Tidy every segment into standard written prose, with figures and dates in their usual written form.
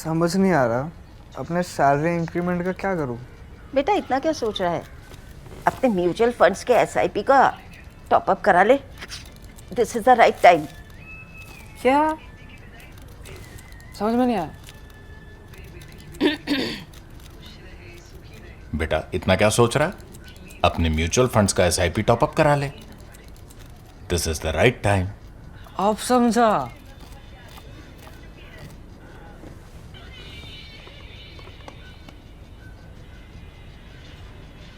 समझ नहीं आ रहा अपने सैलरी इंक्रीमेंट का क्या करूं। बेटा इतना क्या सोच रहा है? अपने म्यूचुअल फंड्स के एसआईपी का टॉप अप करा ले। This is the right time. क्या? समझ में नहीं आया। बेटा इतना क्या सोच रहा है? अपने म्यूचुअल फंड्स का एसआईपी टॉपअप करा ले। This is the right time. अब समझा।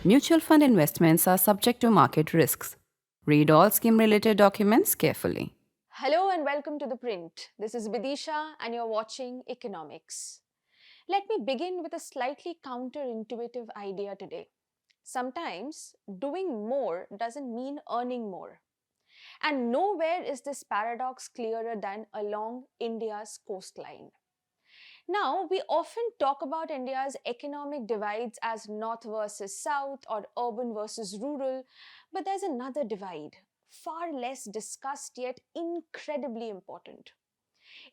Mutual fund investments are subject to market risks. Read all scheme related documents carefully. Hello and welcome to The Print. This is Bidisha and you're watching Economics. Let me begin with a slightly counterintuitive idea today. Sometimes doing more doesn't mean earning more. And nowhere is this paradox clearer than along India's coastline. Now, we often talk about India's economic divides as north versus south or urban versus rural, but there's another divide, far less discussed yet incredibly important.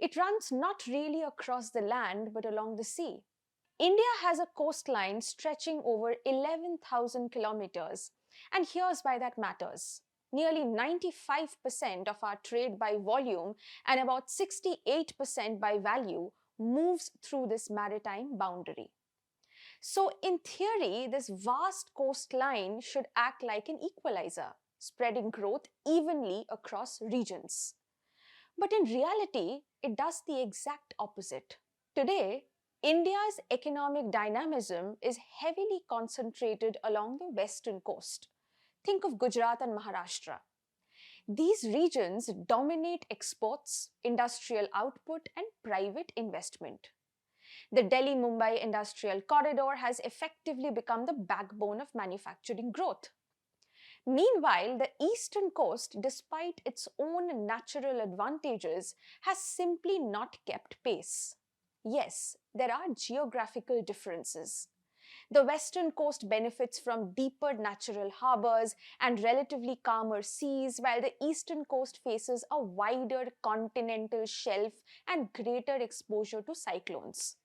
It runs not really across the land but along the sea. India has a coastline stretching over 11,000 kilometers, and here's why that matters. Nearly 95% of our trade by volume and about 68% by value moves through this maritime boundary. So, in theory, this vast coastline should act like an equalizer, spreading growth evenly across regions. But in reality, it does the exact opposite. Today, India's economic dynamism is heavily concentrated along the western coast. Think of Gujarat and Maharashtra. These regions dominate exports, industrial output, and private investment. The Delhi-Mumbai industrial corridor has effectively become the backbone of manufacturing growth. Meanwhile, the eastern coast, despite its own natural advantages, has simply not kept pace. Yes, there are geographical differences. The western coast benefits from deeper natural harbors and relatively calmer seas, while the eastern coast faces a wider continental shelf and greater exposure to cyclones.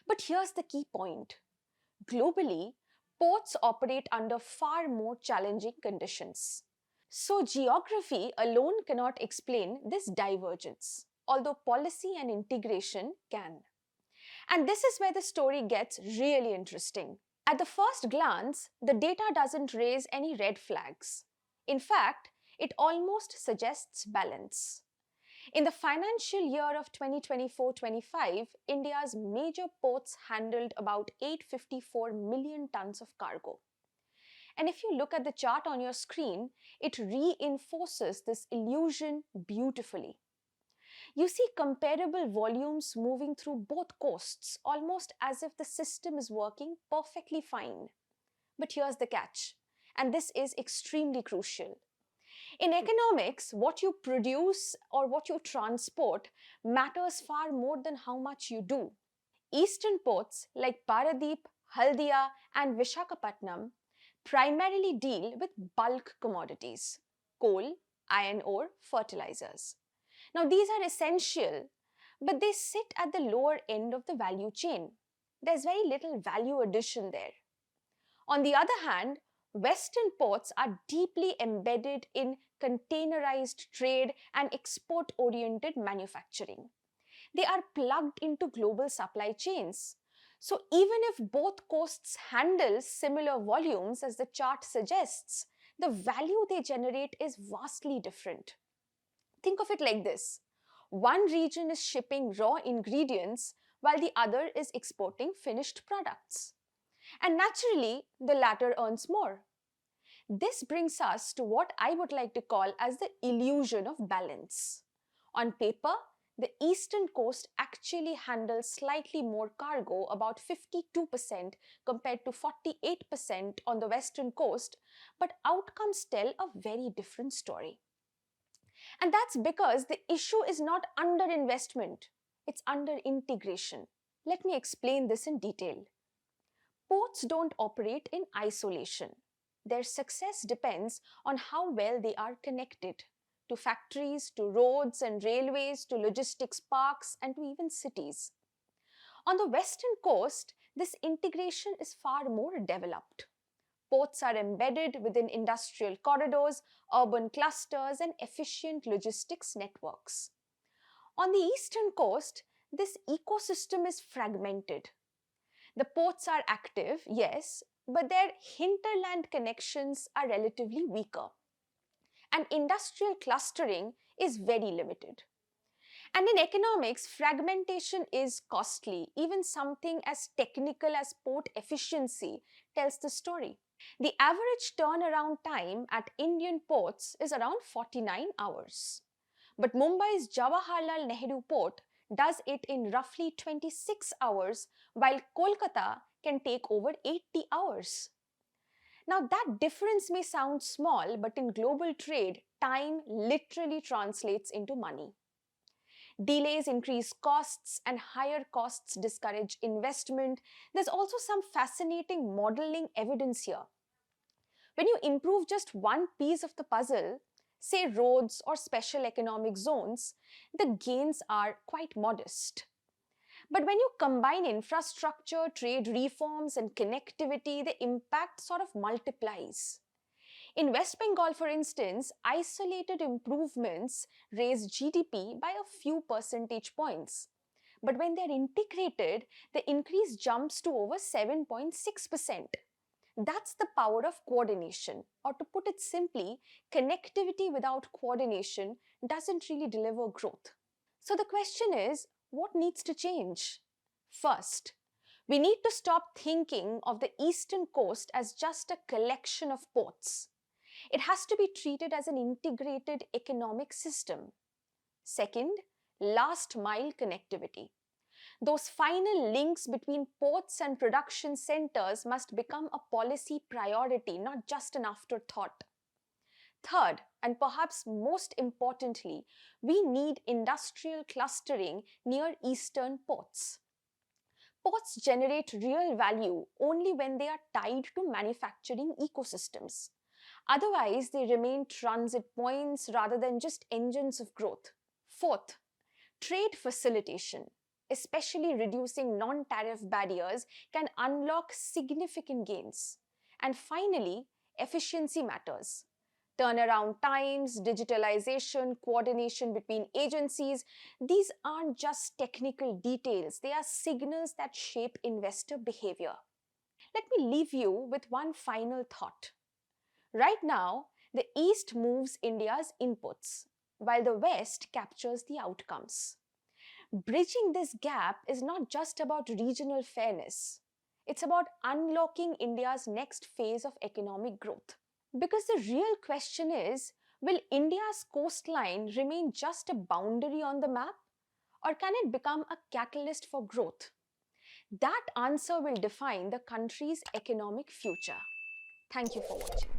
But here's the key point. Globally, ports operate under far more challenging conditions. So, geography alone cannot explain this divergence, although policy and integration can. And this is where the story gets really interesting. At the first glance, the data doesn't raise any red flags. In fact, it almost suggests balance. In the financial year of 2024-25, India's major ports handled about 854 million tons of cargo. And if you look at the chart on your screen, it reinforces this illusion beautifully. You see comparable volumes moving through both coasts, almost as if the system is working perfectly fine. But here's the catch, and this is extremely crucial. In economics, what you produce or what you transport matters far more than how much you do. Eastern ports like Paradeep, Haldia, and Vishakhapatnam primarily deal with bulk commodities: coal, iron ore, fertilizers. Now, these are essential, but they sit at the lower end of the value chain. There's very little value addition there. On the other hand, Western ports are deeply embedded in containerized trade and export-oriented manufacturing. They are plugged into global supply chains. So even if both coasts handle similar volumes as the chart suggests, the value they generate is vastly different. Think of it like this. One region is shipping raw ingredients while the other is exporting finished products. And naturally, the latter earns more. This brings us to what I would like to call as the illusion of balance. On paper, the eastern coast actually handles slightly more cargo, about 52% compared to 48% on the western coast, but outcomes tell a very different story. And that's because the issue is not underinvestment, it's under integration. Let me explain this in detail. Ports don't operate in isolation. Their success depends on how well they are connected to factories, to roads and railways, to logistics parks, and to even cities. On the western coast, this integration is far more developed. Ports are embedded within industrial corridors, urban clusters, and efficient logistics networks. On the eastern coast, this ecosystem is fragmented. The ports are active, yes, but their hinterland connections are relatively weaker. And industrial clustering is very limited. And in economics, fragmentation is costly. Even something as technical as port efficiency tells the story. The average turnaround time at Indian ports is around 49 hours. But Mumbai's Jawaharlal Nehru port does it in roughly 26 hours, while Kolkata can take over 80 hours. Now, that difference may sound small, but in global trade, time literally translates into money. Delays increase costs, and higher costs discourage investment. There's also some fascinating modeling evidence here. When you improve just one piece of the puzzle, say roads or special economic zones, the gains are quite modest. But when you combine infrastructure, trade reforms, and connectivity, the impact sort of multiplies. In West Bengal, for instance, isolated improvements raise GDP by a few percentage points. But when they're integrated, the increase jumps to over 7.6%. That's the power of coordination. Or to put it simply, connectivity without coordination doesn't really deliver growth. So the question is, what needs to change? First, we need to stop thinking of the eastern coast as just a collection of ports. It has to be treated as an integrated economic system. Second, last mile connectivity. Those final links between ports and production centers must become a policy priority, not just an afterthought. Third, and perhaps most importantly, we need industrial clustering near eastern ports. Ports generate real value only when they are tied to manufacturing ecosystems. Otherwise, they remain transit points rather than just engines of growth. Fourth, trade facilitation, especially reducing non-tariff barriers, can unlock significant gains. And finally, efficiency matters. Turnaround times, digitalization, coordination between agencies, these aren't just technical details, they are signals that shape investor behavior. Let me leave you with one final thought. Right now, the East moves India's inputs, while the West captures the outcomes. Bridging this gap is not just about regional fairness. It's about unlocking India's next phase of economic growth. Because the real question is, will India's coastline remain just a boundary on the map? Or can it become a catalyst for growth? That answer will define the country's economic future. Thank you for watching.